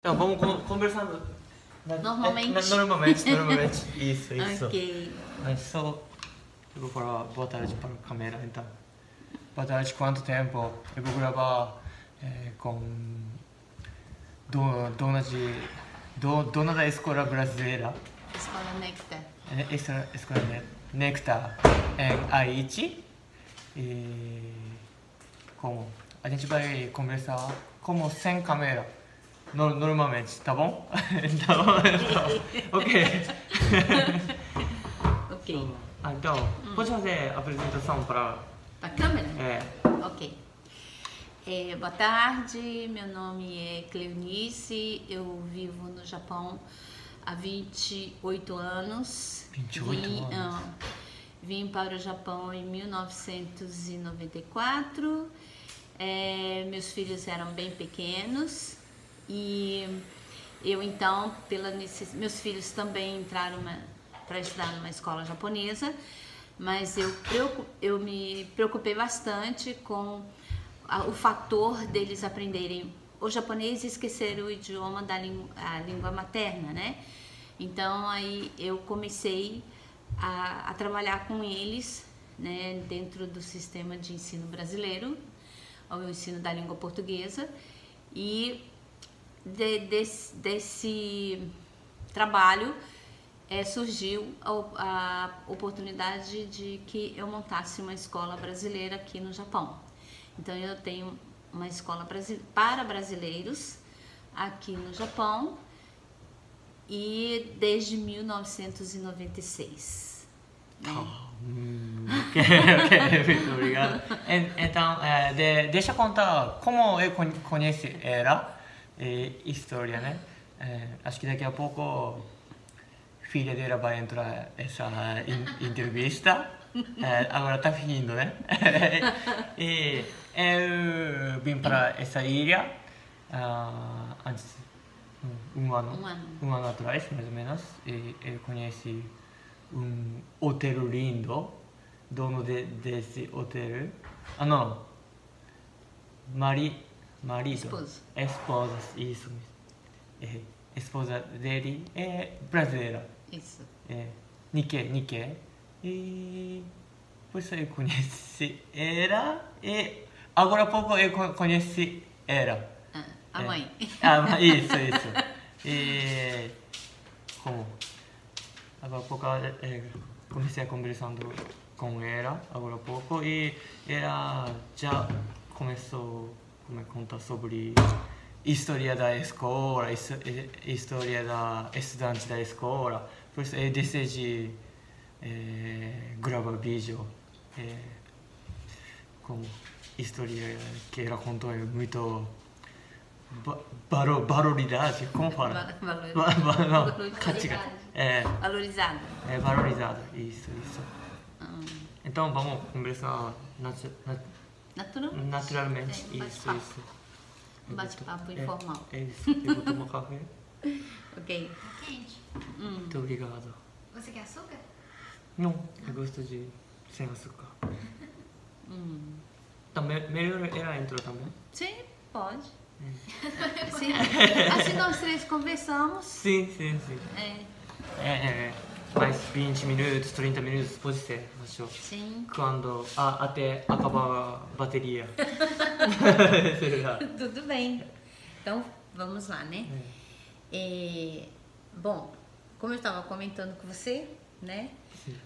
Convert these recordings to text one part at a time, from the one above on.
Então, vamos conversando. Normalmente. Normalmente. Isso. Ok. Mas só. Eu vou falar boa tarde para a câmera, então. Boa tarde, quanto tempo? Eu vou gravar com dona da escola brasileira. Escola Nectar. Escola Nectar em Aichi. E como a gente vai conversar como sem câmera. Normalmente, tá bom? Então, ok. Ok. Então, pode fazer a apresentação para... A câmera? É, Ok. Boa tarde, meu nome é Cleonice, eu vivo no Japão há 28 anos. 28 anos? Vim para o Japão em 1994. Meus filhos eram bem pequenos e eu então, meus filhos também entraram para estudar numa escola japonesa, mas eu me preocupei bastante com o fator deles aprenderem o japonês e esquecer o idioma a língua materna, né? Então aí eu comecei a trabalhar com eles, né, dentro do sistema de ensino brasileiro, ao ensino da língua portuguesa, e desse trabalho surgiu a oportunidade de que eu montasse uma escola brasileira aqui no Japão. Então eu tenho uma escola para brasileiros aqui no Japão e desde 1996. Né? Ok, muito obrigado. Então, deixa eu contar como eu conheci ela, história, né? Acho que daqui a pouco filha dela vai entrar essa entrevista. Agora está fingindo, né? E eu vim para essa ilha antes, um ano atrás, mais ou menos, e eu conheci hotel lindo, dono desse hotel. Não, marido. Esposa, isso mesmo. Esposa dele é brasileira. Isso. Nikkei. E por isso eu conheci ela e agora há pouco eu conheci ela. A mãe. Isso. E como? Agora há pouco comecei a conversando com ela, agora há pouco, e ela já começou a contar sobre história da escola, história da estudante da escola. Por isso eu decidi gravar vídeo com história que ela contou, é muito valoridade, como fala? Valorizado. Valorizado, isso. Então vamos conversar naturalmente, isso. Um bate-papo informal. É isso, eu vou tomar café. Ok. Tá quente. Muito obrigado. Você quer açúcar? Não, eu gosto de sem açúcar. Também, melhor ela entrou também? Sim, pode. Sim. Assim nós três conversamos. Sim. Mais 20 minutos, 30 minutos, pode ser, acho. Sim. Quando até acabar a bateria. Tudo bem. Então, vamos lá, né? Bom, como eu estava comentando com você, né? Sim.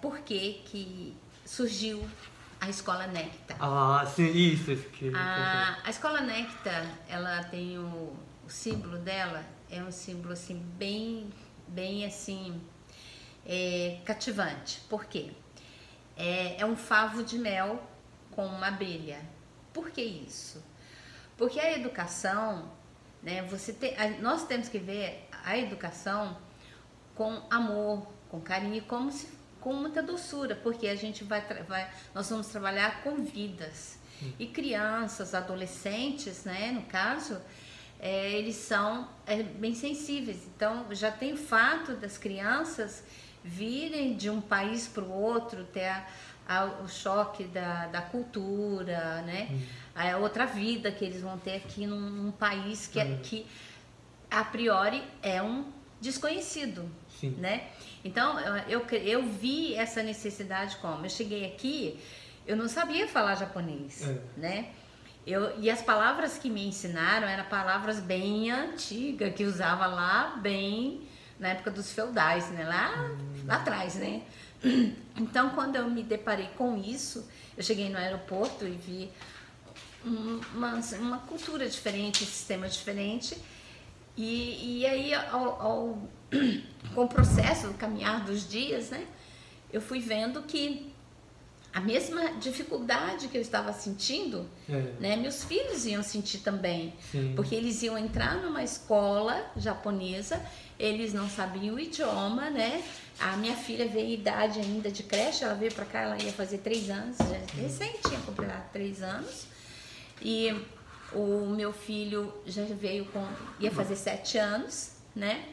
Por que surgiu a Escola Nectar? Sim, isso. A Escola Nectar, ela tem o símbolo dela, é um símbolo assim, bem assim, cativante. Por quê? É um favo de mel com uma abelha. Por que isso? Porque a educação, né, nós temos que ver a educação com amor, com carinho, com muita doçura, porque a gente nós vamos trabalhar com vidas. E crianças, adolescentes, né, no caso, eles são bem sensíveis. Então, já tem o fato das crianças virem de um país para o outro, ter o choque da cultura, né? A outra vida que eles vão ter aqui num país que a priori é um desconhecido, Sim. né? Então eu vi essa necessidade como eu cheguei aqui, eu não sabia falar japonês, né? E as palavras que me ensinaram eram palavras bem antigas, que usava lá bem na época dos feudais, né? Lá atrás, né? Então, quando eu me deparei com isso, eu cheguei no aeroporto e vi uma cultura diferente, um sistema diferente. E aí, com o processo, o caminhar dos dias, né? Eu fui vendo que a mesma dificuldade que eu estava sentindo, né, meus filhos iam sentir também. Sim. Porque eles iam entrar numa escola japonesa, eles não sabiam o idioma, né? A minha filha veio ia ainda de creche, ela veio pra cá, ela ia fazer 3 anos, recente, tinha completado 3 anos. E o meu filho já veio ia fazer 7 anos, né?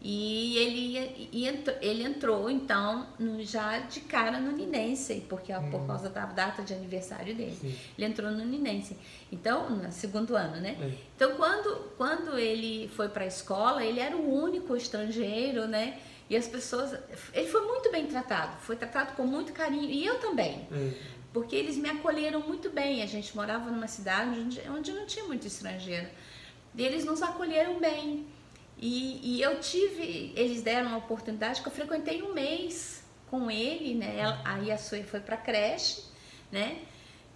E ele entrou, então, já de cara no Ninense, porque por causa da data de aniversário dele. Sim. Ele entrou no Ninense. Então, no segundo ano, né? Então, quando ele foi para a escola, ele era o único estrangeiro, né? E as pessoas... Ele foi muito bem tratado, foi tratado com muito carinho, e eu também. Porque eles me acolheram muito bem. A gente morava numa cidade onde não tinha muito estrangeiro. E eles nos acolheram bem. E eles deram uma oportunidade que eu frequentei 1 mês com ele, né? Aí a Sue foi pra creche, né?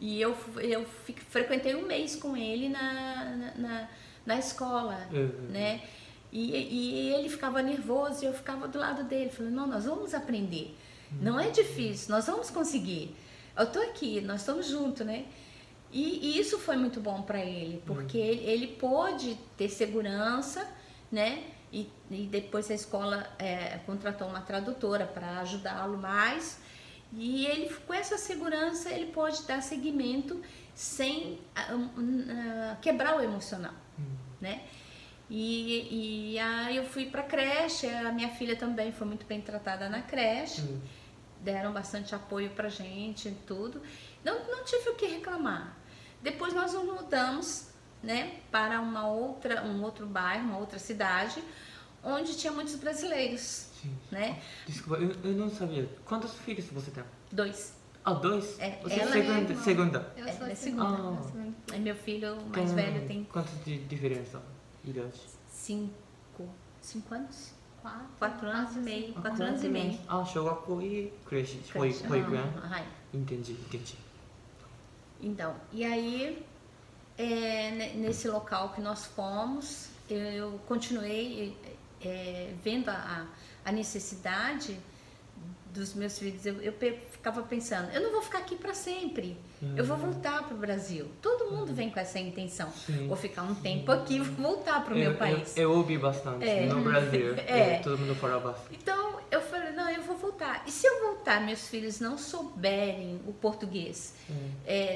E eu frequentei 1 mês com ele na escola, né? E ele ficava nervoso e eu ficava do lado dele, falando, não, nós vamos aprender. Não é difícil, nós vamos conseguir. Eu tô aqui, nós estamos juntos, né? E isso foi muito bom para ele, porque ele pôde ter segurança, né? E depois a escola contratou uma tradutora para ajudá-lo mais. E ele, com essa segurança, ele pode dar seguimento sem quebrar o emocional, né? E aí eu fui para a creche, a minha filha também foi muito bem tratada na creche. Deram bastante apoio pra gente e tudo. Não tive o que reclamar. Depois nós nos mudamos, né, para um outro bairro, uma outra cidade, onde tinha muitos brasileiros, né? Desculpa, eu não sabia. Quantos filhos você tem? 2. 2? Você é segunda? Eu sou a segunda. segunda. Aí meu filho mais velho tem... Quantos de diferença? Idade? 5 anos? 4. 4 anos e meio. 4 anos e meio. 小学校e creche, 保育園? Entendi. Então, e aí, nesse local que nós fomos, eu continuei vendo a necessidade dos meus filhos. Eu ficava pensando, eu não vou ficar aqui para sempre, eu vou voltar para o Brasil. Todo mundo vem com essa intenção. Vou ficar um tempo aqui, vou voltar para o meu país. Eu ouvi bastante no Brasil, todo mundo falava assim. Então, eu falei, não, eu vou voltar. E se eu voltar, meus filhos não souberem o português,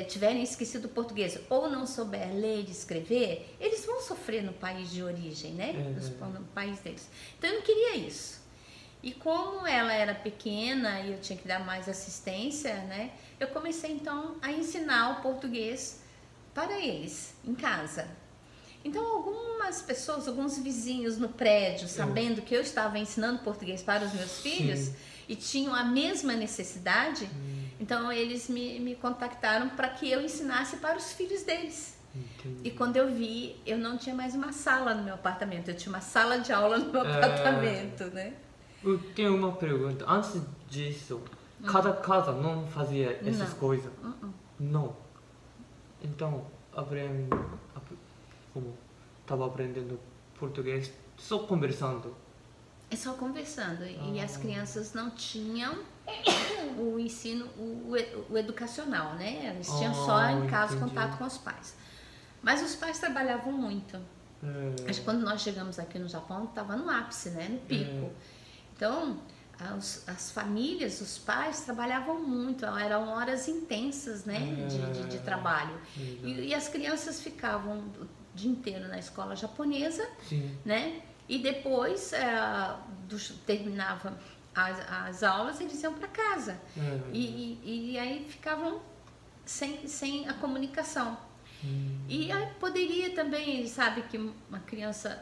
tiverem esquecido o português, ou não souber ler e escrever, eles vão sofrer no país de origem, né? No país deles. Então, eu não queria isso. E como ela era pequena e eu tinha que dar mais assistência, né? Eu comecei, então, a ensinar o português para eles, em casa. Então, algumas pessoas, alguns vizinhos no prédio, sabendo que eu estava ensinando português para os meus filhos e tinham a mesma necessidade, então eles me contactaram para que eu ensinasse para os filhos deles. E quando eu vi, eu não tinha mais uma sala no meu apartamento, eu tinha uma sala de aula no meu apartamento, né? Eu tenho uma pergunta. Antes disso, cada casa não fazia essas coisas? Não. Então, como estava aprendendo português só conversando? É só conversando. E as crianças não tinham o ensino, o educacional, né? Eles tinham só em casa contato com os pais. Mas os pais trabalhavam muito. Acho que quando nós chegamos aqui no Japão, estava no ápice, né? No pico. Então, as famílias, os pais trabalhavam muito, eram horas intensas, né, de trabalho. E as crianças ficavam o dia inteiro na escola japonesa, né? E depois, terminava as aulas, eles iam para casa. E aí ficavam sem a comunicação. E aí poderia também, sabe, que uma criança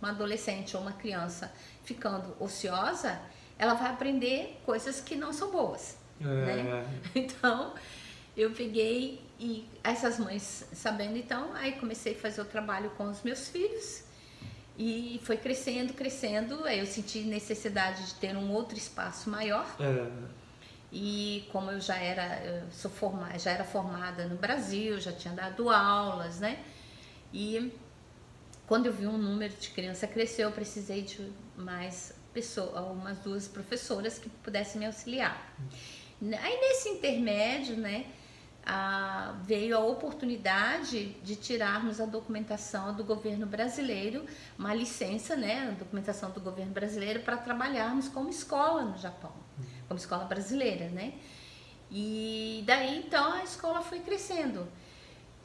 uma adolescente ou uma criança ficando ociosa, ela vai aprender coisas que não são boas, né? Então, eu peguei e essas mães sabendo, então, aí comecei a fazer o trabalho com os meus filhos e foi crescendo, crescendo. Aí eu senti necessidade de ter um outro espaço maior. E como eu já era formada no Brasil, já tinha dado aulas, né? E quando eu vi um número de criança crescer, eu precisei de mais umas 2 professoras que pudessem me auxiliar. Aí nesse intermédio, né, veio a oportunidade de tirarmos a documentação do governo brasileiro, uma licença, né, a documentação do governo brasileiro para trabalharmos como escola no Japão, como escola brasileira, né? E daí então a escola foi crescendo.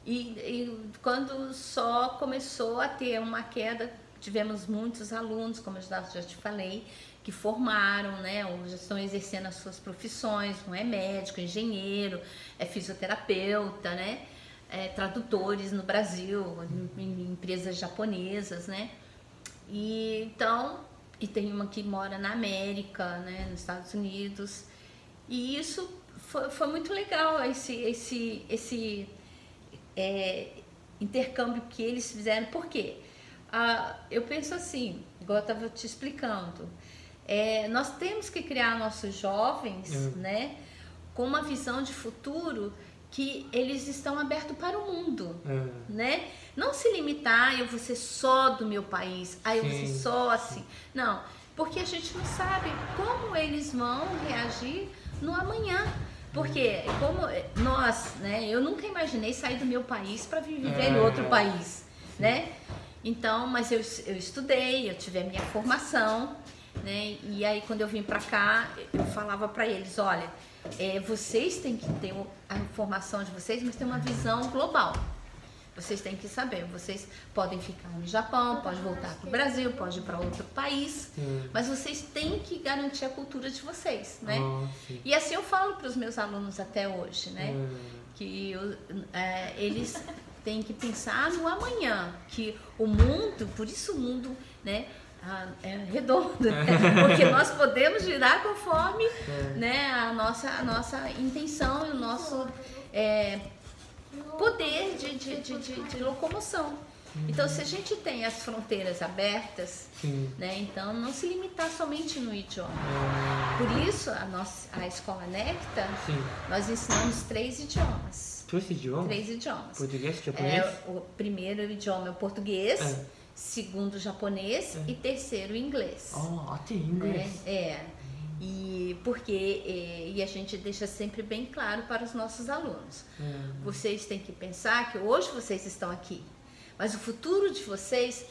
E quando só começou a ter uma queda, tivemos muitos alunos, como eu já te falei, que formaram, né, ou já estão exercendo as suas profissões, um é médico, engenheiro, é fisioterapeuta, né, tradutores no Brasil, em empresas japonesas, né, e então, e tem uma que mora na América, né, nos Estados Unidos, e isso foi muito legal, esse intercâmbio que eles fizeram. Por quê? Eu penso assim, igual eu estava te explicando, nós temos que criar nossos jovens, né, com uma visão de futuro que eles estão abertos para o mundo, né? Não se limitar, eu vou ser só do meu país, eu vou ser só assim. Não, porque a gente não sabe como eles vão reagir no amanhã. Porque como nós, né, eu nunca imaginei sair do meu país para viver em outro país, né? Então, mas eu estudei, eu tive a minha formação, né? E aí quando eu vim para cá, eu falava para eles, olha, vocês têm que ter a informação de vocês, mas tem uma visão global. Vocês têm que saber, vocês podem ficar no Japão, pode voltar para o Brasil, pode ir para outro país, mas vocês têm que garantir a cultura de vocês, né? E assim eu falo para os meus alunos até hoje, né? Que eles têm que pensar no amanhã, que o mundo, por isso o mundo, né, é redondo, né? Porque nós podemos girar conforme, né, a nossa intenção e o nosso poder de locomoção. Então, se a gente tem as fronteiras abertas, né, então não se limitar somente no idioma. Por isso, a Escola Necta, nós ensinamos 3 idiomas. 3 idiomas? 3 idiomas. Português, japonês? O primeiro idioma é o português, segundo o japonês e terceiro o inglês. Até inglês. E a gente deixa sempre bem claro para os nossos alunos. Vocês têm que pensar que hoje vocês estão aqui, mas o futuro de vocês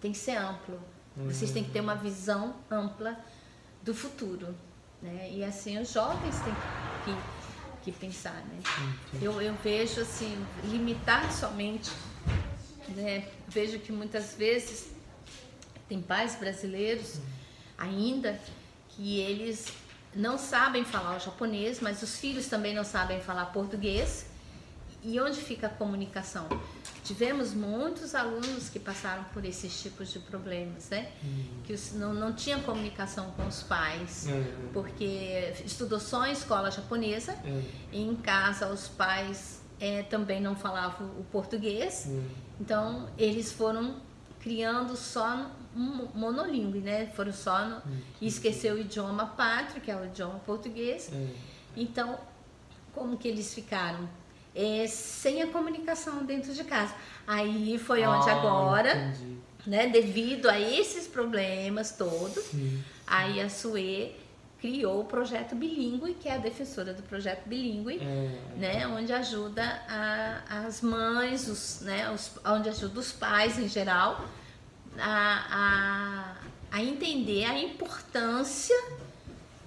tem que ser amplo. Vocês têm que ter uma visão ampla do futuro, né? E assim os jovens têm que pensar, né? Eu vejo assim, limitar somente, né? Vejo que muitas vezes tem pais brasileiros ainda que eles não sabem falar o japonês, mas os filhos também não sabem falar português. E onde fica a comunicação? Tivemos muitos alunos que passaram por esses tipos de problemas, né? Que não tinham comunicação com os pais, porque estudou só em escola japonesa, e em casa os pais também não falavam o português, então eles foram criando só monolíngue, né? Foram só e esqueceu o idioma pátrio, que é o idioma português. Então, como que eles ficaram? Sem a comunicação dentro de casa. Aí foi onde agora, né, devido a esses problemas todos, aí a Sue criou o projeto bilíngue, que é a defensora do projeto bilíngue, né, onde ajuda as mães, onde ajuda os pais em geral a entender a importância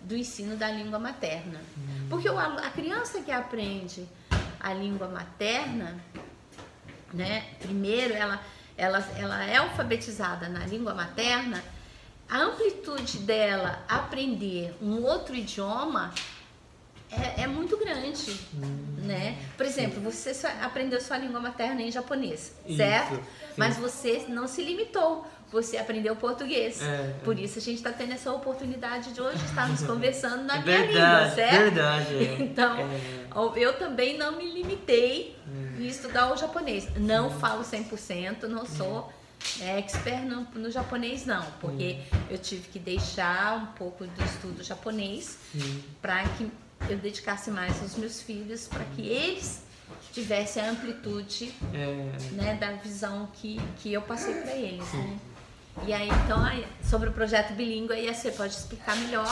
do ensino da língua materna. Porque a criança que aprende a língua materna, né, primeiro ela é alfabetizada na língua materna, a amplitude dela aprender um outro idioma é muito grande, né? Por exemplo, você só aprendeu sua língua materna em japonês, certo? Isso, Mas você não se limitou, você aprendeu português. Por isso a gente está tendo essa oportunidade de hoje estarmos conversando na minha língua, certo? Verdade. Então, eu também não me limitei em estudar o japonês. Não falo 100%, não sou expert no japonês não, porque eu tive que deixar um pouco do estudo japonês para que eu dedicasse mais aos meus filhos, para que eles tivessem a amplitude né, da visão que eu passei para eles. Né? E aí, então, sobre o projeto bilíngue, aí você pode explicar melhor.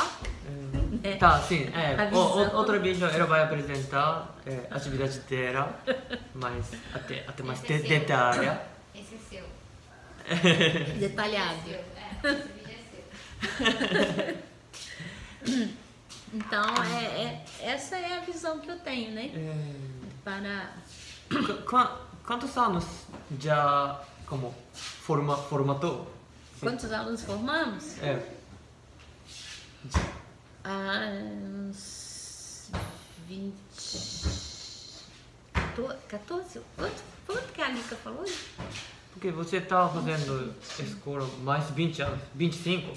Né? Tá, sim. Outro vídeo ela vai apresentar a atividade dela, mas até mais detalhe. Esse é seu. Detalhado. Esse vídeo é seu. Então, essa é a visão que eu tenho, né? Para... Quantos anos já formatou? Quantos alunos formamos? Uns 20... 14? Quanto que a Alica falou? Porque você está fazendo escola mais 20 anos, 25?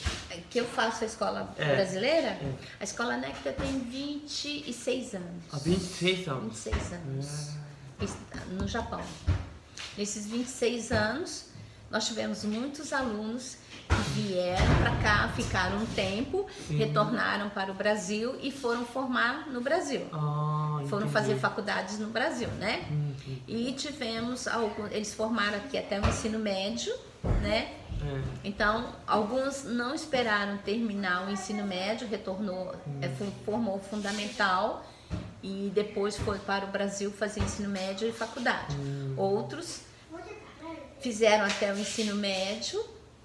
Que eu faço a escola brasileira? A escola Nectar tem 26 anos. 26 anos? 26 anos. No Japão. Nesses 26 anos, nós tivemos muitos alunos que vieram para cá, ficaram um tempo, retornaram para o Brasil e foram formar no Brasil. Foram fazer faculdades no Brasil, né? E tivemos eles formaram aqui até o ensino médio, né? Então, alguns não esperaram terminar o ensino médio, retornou, formou o fundamental e depois foi para o Brasil fazer ensino médio e faculdade. Outros fizeram até o ensino médio,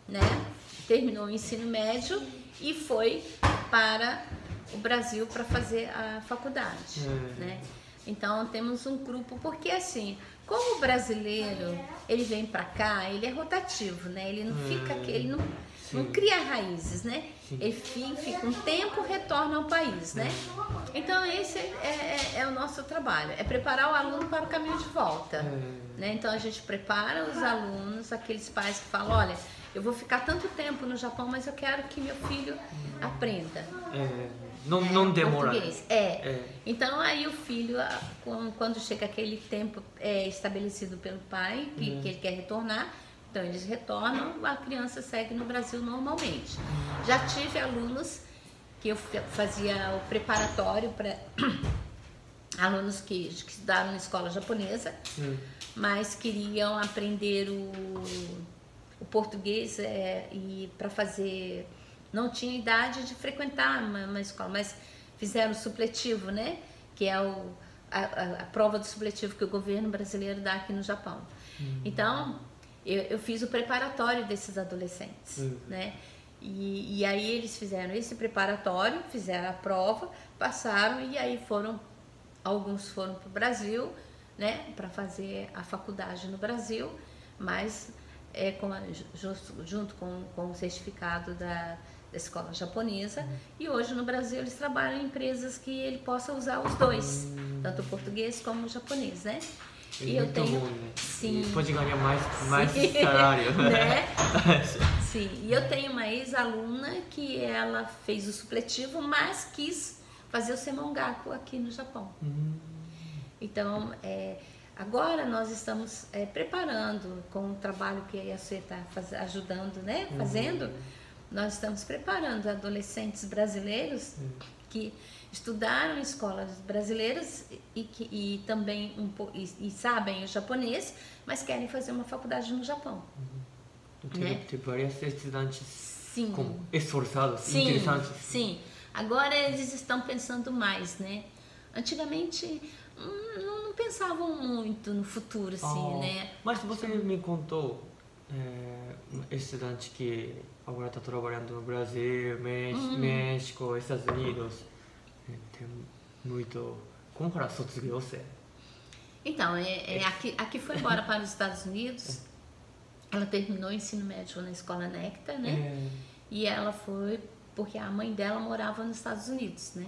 né? Terminou o ensino médio e foi para o Brasil para fazer a faculdade, né? Então temos um grupo, porque assim, como o brasileiro ele vem para cá, ele é rotativo, né? Ele não fica aqui, ele não cria raízes, né? Ele fica um tempo, retorna ao país, né? Então esse é o nosso trabalho, é preparar o aluno para o caminho de volta, né? Então a gente prepara os alunos, aqueles pais que falam, olha, eu vou ficar tanto tempo no Japão, mas eu quero que meu filho aprenda. Não demora. Português. Então aí o filho, quando chega aquele tempo estabelecido pelo pai, que ele quer retornar, então eles retornam, a criança segue no Brasil normalmente. Já tive alunos que eu fazia o preparatório para alunos que estudaram na escola japonesa, mas queriam aprender o português e para fazer... Não tinha idade de frequentar uma escola, mas fizeram o supletivo, né? Que é a prova do supletivo que o governo brasileiro dá aqui no Japão. Então, eu fiz o preparatório desses adolescentes, né? E aí eles fizeram esse preparatório, fizeram a prova, passaram e aí alguns foram para o Brasil, né? Para fazer a faculdade no Brasil, mas junto com o certificado da escola japonesa, e hoje no Brasil eles trabalham em empresas que ele possa usar os dois, tanto o português como o japonês, né? E eu tenho... bom, né? Sim. Pode ganhar mais salário. Né? Sim, e eu tenho uma ex-aluna que ela fez o supletivo, mas quis fazer o semongaku aqui no Japão. Então, agora nós estamos preparando, com o trabalho que a IAC está ajudando, né? Fazendo, nós estamos preparando adolescentes brasileiros que estudaram em escolas brasileiras e também e sabem o japonês, mas querem fazer uma faculdade no Japão. Tem vários estudantes esforçados, interessantes. Sim, agora eles estão pensando mais, né? Antigamente não pensavam muito no futuro, assim, né? Mas você me contou um estudante que agora está trabalhando no Brasil, México, Estados Unidos. Tem muito... Como para卒業生? Então, aqui foi embora para os Estados Unidos. Ela terminou o ensino médio na escola Nectar, né? E ela foi porque a mãe dela morava nos Estados Unidos, né?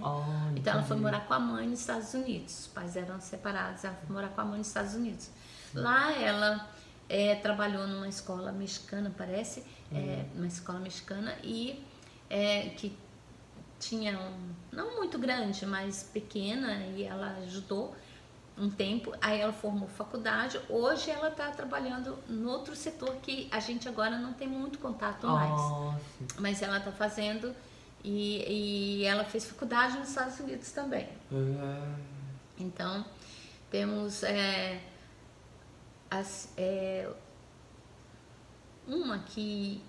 Então ela foi entendi. morar com a mãe nos Estados Unidos. Os pais eram separados, ela foi morar com a mãe nos Estados Unidos. Lá ela trabalhou numa escola mexicana, parece, uma escola mexicana, e que tinha não muito grande, mas pequena, e ela ajudou um tempo. Aí ela formou faculdade. Hoje ela está trabalhando no outro setor que a gente agora não tem muito contato mais. Sim. Mas ela está fazendo, e ela fez faculdade nos Estados Unidos também. Então, temos uma que...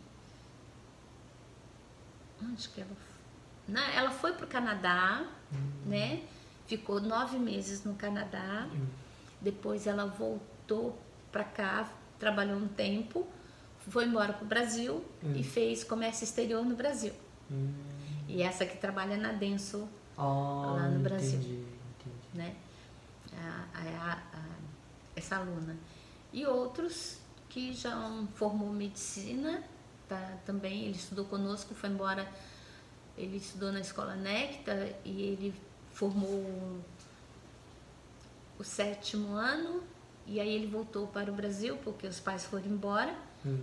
Onde que ela foi? Ela foi para o Canadá, né? Ficou 9 meses no Canadá. Depois ela voltou para cá, trabalhou um tempo, foi embora para o Brasil e fez comércio exterior no Brasil. E essa que trabalha na Denso, lá no Brasil. Entendi. Né? Essa aluna. E outros que já formou medicina, também ele estudou conosco, foi embora, ele estudou na escola Nectar e ele formou o 7º ano, e aí ele voltou para o Brasil porque os pais foram embora,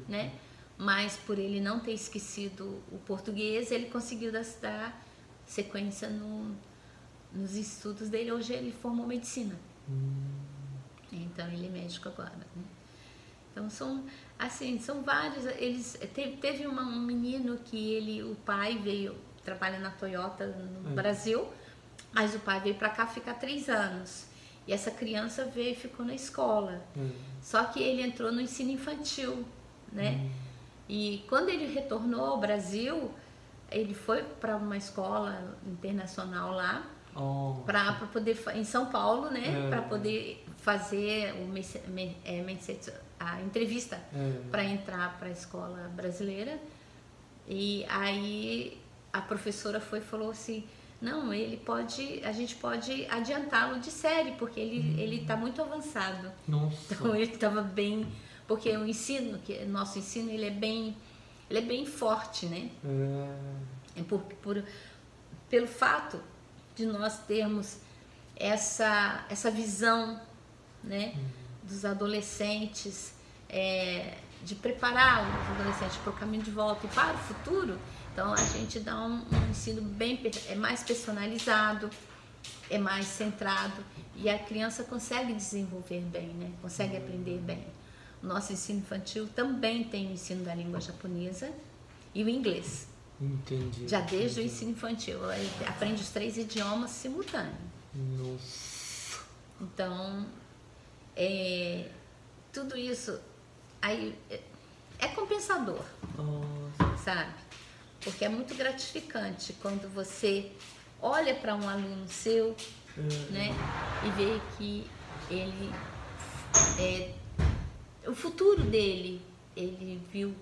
né? Mas por ele não ter esquecido o português, ele conseguiu dar sequência nos estudos dele. Hoje ele formou medicina. Então ele é médico agora, né? Então são vários. Teve um menino que o pai veio, trabalha na Toyota no Brasil, mas o pai veio para cá ficar 3 anos. E essa criança veio e ficou na escola. Só que ele entrou no ensino infantil, né? E quando ele retornou ao Brasil, ele foi para uma escola internacional lá, para poder, em São Paulo, né? Para poder fazer a entrevista para entrar para a escola brasileira. E aí a professora falou assim: não, a gente pode adiantá-lo de série, porque ele está muito avançado. Nossa. Então ele estava bem, porque o nosso ensino ele é bem forte, né? Pelo fato de nós termos essa visão, né, dos adolescentes, de preparar os adolescentes para o caminho de volta e para o futuro. Então a gente dá um ensino mais personalizado, é mais centrado, e a criança consegue desenvolver bem, né? Consegue aprender bem. O nosso ensino infantil também tem o ensino da língua japonesa e o inglês. Entendi. Já desde o ensino infantil, ele aprende os 3 idiomas simultâneos. Nossa. Então, tudo isso aí é compensador, sabe? Porque é muito gratificante quando você olha para um aluno seu, né, e vê que ele, o futuro dele, ele viu,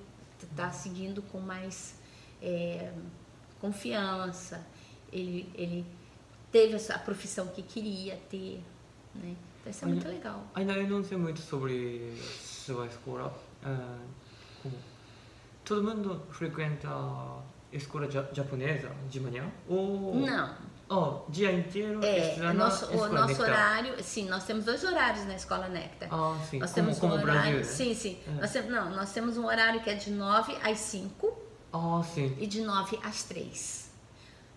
está seguindo com mais confiança, ele teve a profissão que queria ter, né? Então isso é muito legal. Ainda eu não sei muito sobre sua escola. Todo mundo frequenta escola japonesa de manhã? Ou... Não. Dia inteiro O nosso Nectar. horário, sim, nós temos 2 horários na escola Nectar. Sim, Nós como, temos como um o Brasil, horário, né? sim. Nós temos um horário que é de 9 às 5 Sim. e de 9 às 3.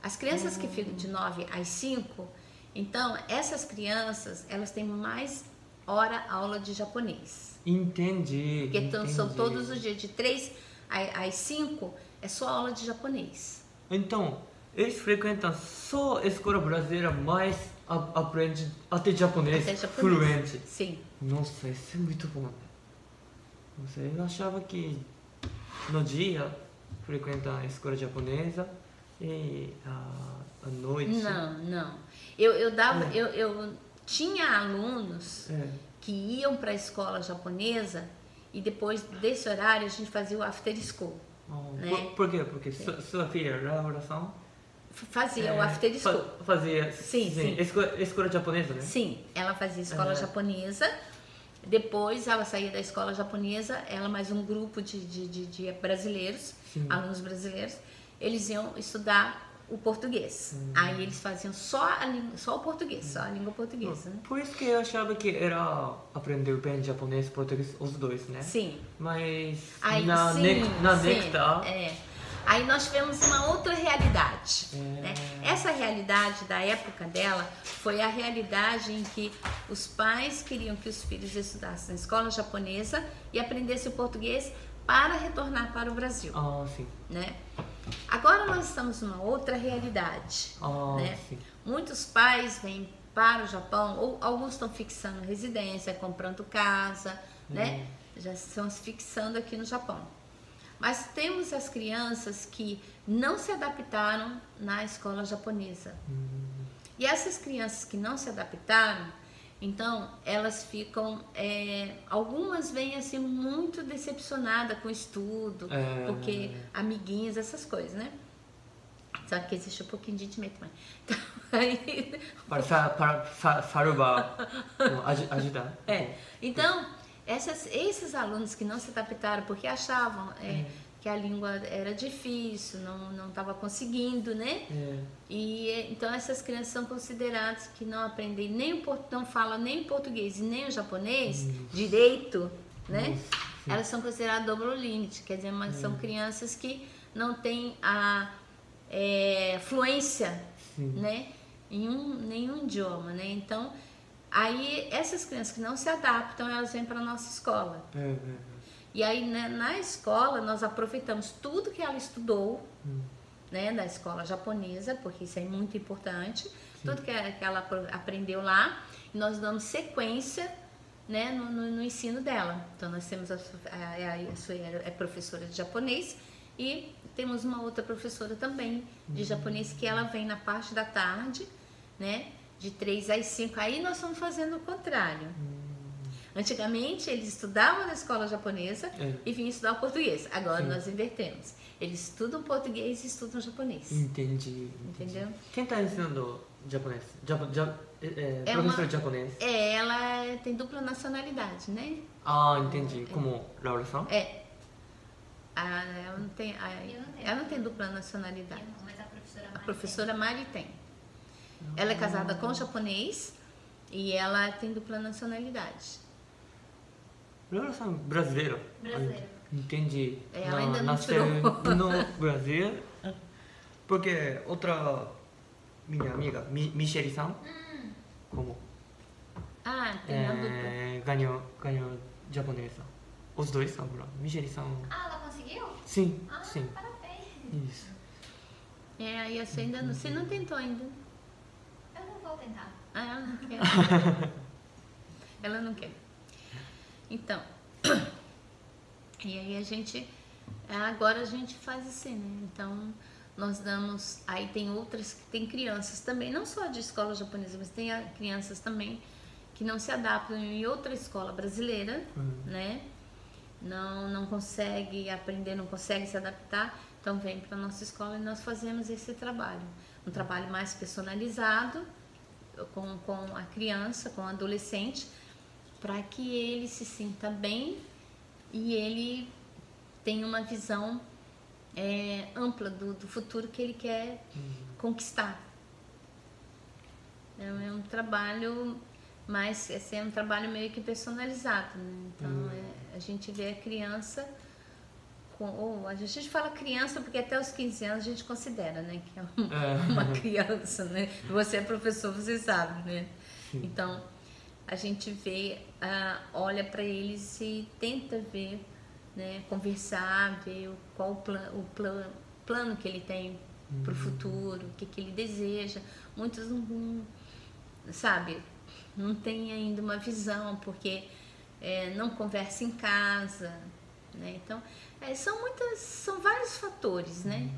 As crianças que ficam de 9 às 5, então essas crianças, elas têm mais aula de japonês. Entendi. Porque são todos os dias, de 3 às 5, é só aula de japonês. Então, eles frequentam só a escola brasileira, mas aprendem até japonês fluente. Sim. Nossa, isso é muito bom. Nossa, eu achava que no dia frequentam a escola japonesa e à noite... Não. Eu tinha alunos que iam para a escola japonesa e depois desse horário a gente fazia o after school. Né? Por quê? Porque sua filha, Laura, fazia o after school. Fazia Sim. Escola japonesa, né? Sim, ela fazia escola japonesa. Depois ela saía da escola japonesa, ela mais um grupo de brasileiros, alunos brasileiros. eles iam estudar o português. Aí eles faziam só o português, só a língua portuguesa, né? Por isso que eu achava que era aprender bem japonês e português, os dois, né? Sim. Mas Aí, na sim, Nectar... Aí nós tivemos uma outra realidade. Né? Essa realidade da época dela foi a realidade em que os pais queriam que os filhos estudassem na escola japonesa e aprendessem o português para retornar para o Brasil. Ah, sim. Né? Agora nós estamos numa outra realidade. Né? Sim. Muitos pais vêm para o Japão, ou alguns estão fixando residência, comprando casa, né? Já estão se fixando aqui no Japão. Mas temos as crianças que não se adaptaram na escola japonesa. E essas crianças que não se adaptaram, então elas ficam, algumas vêm assim muito decepcionadas com o estudo, porque amiguinhos, essas coisas, né? Só que existe um pouquinho de intimate, mas... Então, aí... Para Saruba ajudar. Então, esses alunos que não se adaptaram porque achavam que a língua era difícil, não estava conseguindo, né? E então essas crianças são consideradas que não aprendem não falam nem o português e nem o japonês direito, né? Elas são consideradas dobrolinite, quer dizer, mas são crianças que não têm a fluência, né? Em nenhum idioma, né? Então aí essas crianças que não se adaptam, elas vêm para a nossa escola. E aí, né, na escola nós aproveitamos tudo que ela estudou, né, da escola japonesa, porque isso é muito importante, tudo que ela aprendeu lá, e nós damos sequência, né, no ensino dela. Então nós temos a Sue é professora de japonês e temos uma outra professora também de japonês que ela vem na parte da tarde, né, de 3 às 5. Aí nós estamos fazendo o contrário. Antigamente eles estudavam na escola japonesa e vinham estudar o português. Agora nós invertemos. Eles estudam português e estudam japonês. Entendi. Entendeu? Quem está ensinando japonês? Professor de japonês? Ela tem dupla nacionalidade, né? Ah, entendi. Como Laura-san? Ela não tem dupla nacionalidade. Mas A professora Mari tem. Ela é casada com japonês e ela tem dupla nacionalidade. Laura-san brasileiro? Brasileiro. Entendi. Ela ainda não nasceu tirou. no Brasil. Porque outra minha amiga, Michelle-san, como Tem a dupla. ganhou japonesa. Os dois agora. Michelle-san. Ah, ela conseguiu? Sim, Ah, sim. parabéns. Isso. Aí você ainda não, você não tentou ainda. Eu não vou tentar. Ela não quer. Ela não quer. Então, e aí agora a gente faz assim, né? Então, nós damos, aí tem outras, tem crianças também, não só de escola japonesa, mas tem crianças também que não se adaptam em outra escola brasileira, né? Não consegue aprender, não consegue se adaptar, então vem para a nossa escola e nós fazemos esse trabalho. Um trabalho mais personalizado com a criança, com o adolescente, para que ele se sinta bem e ele tenha uma visão ampla do futuro que ele quer conquistar. É um trabalho, mas esse é um trabalho meio que personalizado, né? Então a gente vê a criança a gente fala criança porque até os 15 anos a gente considera, né, que é uma criança, né? Você é professor, você sabe, né? Então a gente vê, olha para eles e tenta ver, né, conversar, ver qual o plano que ele tem para o futuro, o que ele deseja. Muitos não tem ainda uma visão, porque não conversa em casa, né? Então, são vários fatores, né?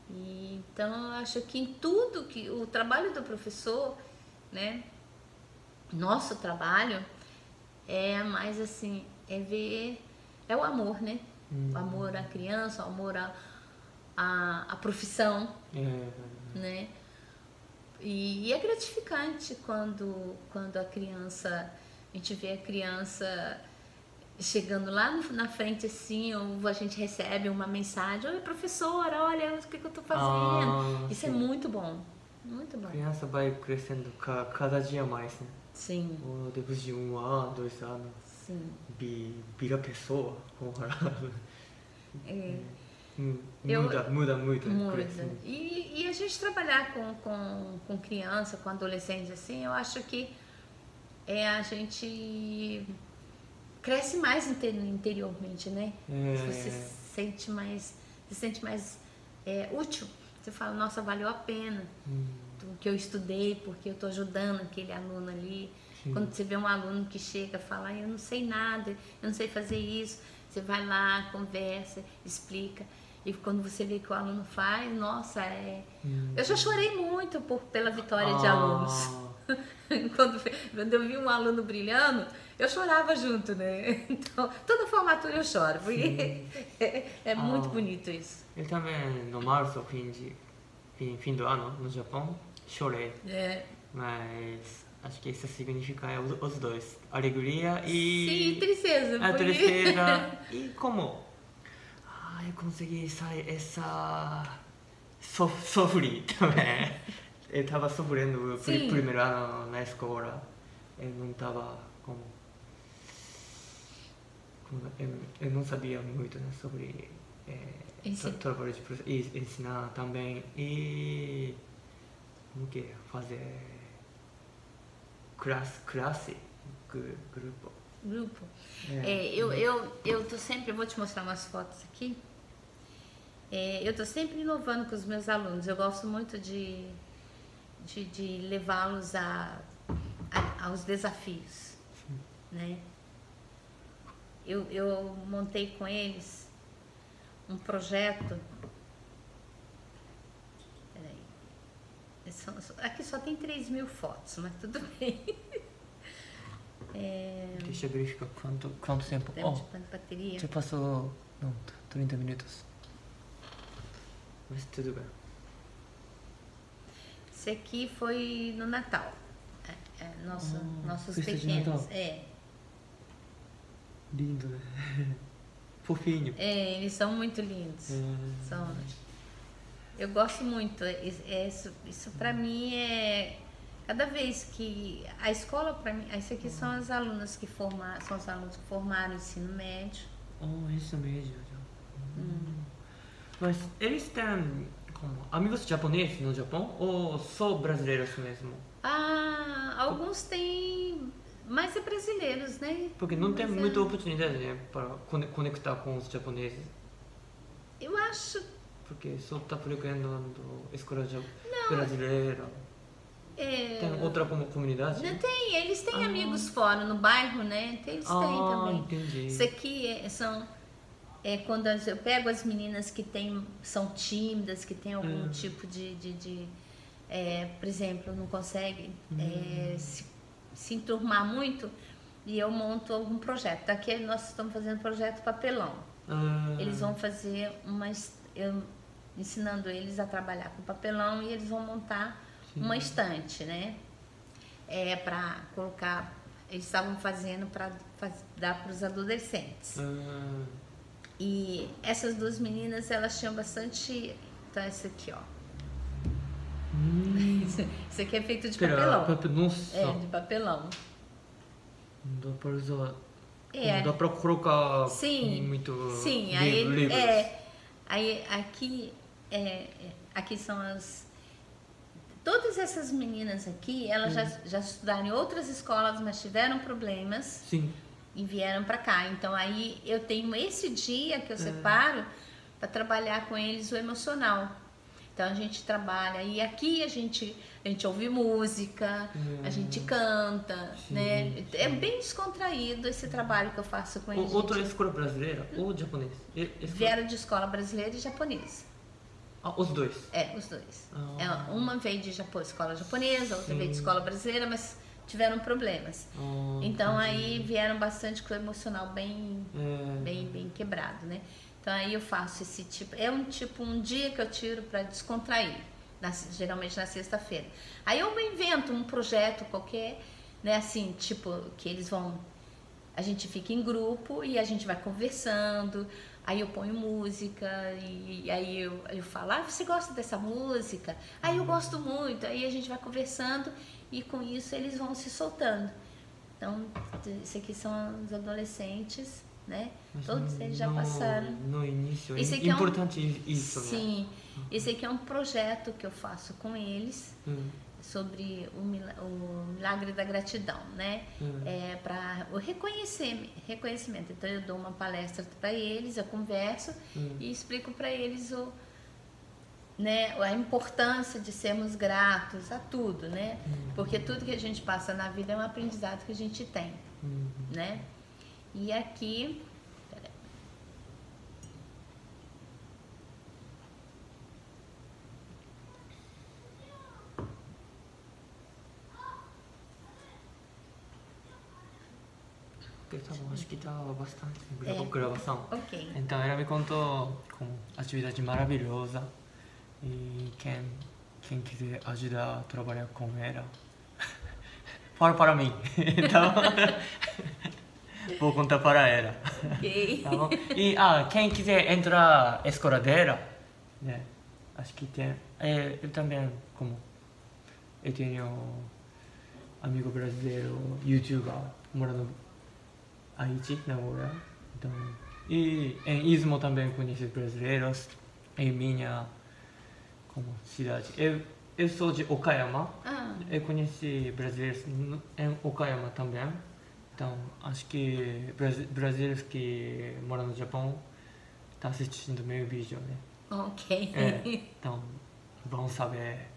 E, então, eu acho que em tudo que o trabalho do professor, né? Nosso trabalho é mais assim, ver, o amor, né? O amor à criança, o amor à profissão, né? E é gratificante quando a gente vê a criança chegando lá na frente assim, a gente recebe uma mensagem: oi, professora, olha o que eu tô fazendo. Isso sim. é muito bom. Muito bom. Criança vai crescendo cada dia mais, né? Sim, Depois de 1 ano, 2 anos, sim. vira pessoa, como falar. É, Muda muito, né? muda. Cresce muito. E a gente trabalhar com criança, com adolescentes assim, eu acho que a gente cresce mais interiormente, né? Você se sente mais útil. Você fala: nossa, valeu a pena o que eu estudei, porque eu estou ajudando aquele aluno ali. Sim. Quando você vê um aluno que chega e fala: eu não sei nada, eu não sei fazer isso, você vai lá, conversa, explica. E quando você vê que o aluno faz, nossa, eu já chorei muito pela vitória de alunos. Quando eu vi um aluno brilhando, eu chorava junto, né? Então, toda formatura eu choro, porque é muito bonito isso. Eu também, no março, fim do ano, no Japão, chorei. Mas acho que isso significa os dois. Alegria e... Sim, tristeza. A tristeza. E como eu consegui sair sofrer também. Eu estava sofrendo no primeiro ano na escola. Eu não estava eu não sabia muito, né, sobre trabalho de professor, e ensinar também. E como que é? Fazer classe, grupo. Eu tô sempre, eu vou te mostrar umas fotos aqui. Eu tô sempre inovando com os meus alunos. Eu gosto muito de levá-los aos desafios, né? Eu montei com eles um projeto. Peraí. Aqui só tem 3.000 fotos, mas tudo bem. Deixa eu verificar quanto tempo. Tempo de bateria. Já passou 30 minutos. Mas tudo bem. Esse aqui foi no Natal. Nossos festa de pequenos. Natal. Lindo, né? Fofinho. Eles são muito lindos. Eu gosto muito. Isso pra mim cada vez que a escola, para mim, isso aqui são as alunas são os alunos que formaram o ensino médio. Isso mesmo. Mas eles têm amigos japoneses no Japão ou só brasileiros mesmo? Alguns têm, mas é brasileiros, né? Porque não tem muita oportunidade, né, para conectar com os japoneses. Eu acho. Porque só está frequentando escola brasileira. Tem outra comunidade? Não tem, eles têm amigos fora no bairro, né? Eles têm também. Entendi. Isso aqui quando eu pego as meninas que são tímidas, que têm algum tipo por exemplo, não conseguem se enturmar muito, e eu monto algum projeto. Aqui nós estamos fazendo projeto papelão. Eles vão fazer eu ensinando eles a trabalhar com papelão, e eles vão montar uma estante, né? Para colocar, eles estavam fazendo para dar para os adolescentes. E essas duas meninas, elas tinham bastante. Então, esse aqui, ó. Isso aqui é feito de papelão. Nossa. De papelão. Não dá para usar. Não dá para colocar muito. Sim, livros. Aí aqui são todas essas meninas aqui, elas já estudaram em outras escolas, mas tiveram problemas. Sim. E vieram para cá. Então aí eu tenho esse dia que eu separo para trabalhar com eles o emocional. Então a gente trabalha, e aqui a gente ouve música, a gente canta, né? Sim. É bem descontraído esse trabalho que eu faço com eles. Outra escola brasileira ou japonês? Vieram de escola brasileira e japonesa. Os dois? Os dois. Uma veio de escola japonesa, outra veio de escola brasileira, mas tiveram problemas. Então aí vieram bastante com o emocional bem quebrado, né? Então aí eu faço esse tipo, um dia que eu tiro para descontrair, geralmente na sexta-feira. Aí eu invento um projeto qualquer, né, assim, tipo, que eles vão, a gente fica em grupo e a gente vai conversando. Aí eu ponho música e aí eu falo, você gosta dessa música? Aí eu gosto muito. Aí a gente vai conversando e com isso eles vão se soltando. Então, isso aqui são os adolescentes, né? Todos eles já passaram. No início, é Esse aqui importante isso, né? Sim, esse aqui é um projeto que eu faço com eles sobre o milagre da gratidão, né? É para o reconhecimento. Então eu dou uma palestra para eles, eu converso e explico para eles né, a importância de sermos gratos a tudo, né? Porque tudo que a gente passa na vida é um aprendizado que a gente tem, né? E aqui, peraí. Tá bom, acho que tá bastante gravação. Ok. Então ela me contou como atividade maravilhosa e quem quiser ajudar a trabalhar com ela, fala para mim. Então vou contar para ela. Ok. Tá bom? E quem quiser entrar na escola dela, né? Acho que tem. Eu também, como eu tenho amigo brasileiro, youtuber, morando Haiti, na Angola. Então, e em Istmo também conheci brasileiros, em minha cidade. Eu sou de Okayama, eu conheci brasileiros em Okayama também. Então, acho que brasileiros que moram no Japão estão assistindo meu vídeo, né? Ok. Então, vão saber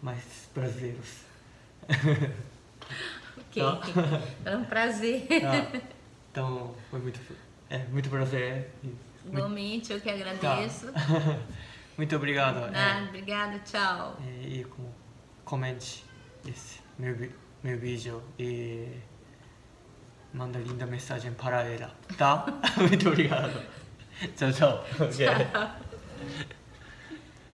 mais brasileiros. Ok. Foi um prazer. Então, foi muito prazer. Igualmente, eu que agradeço. Muito obrigado. Obrigada, tchau. E comente esse meu vídeo e manda linda mensagem para ela, tá? Muito obrigado. Tchau, tchau. Tchau.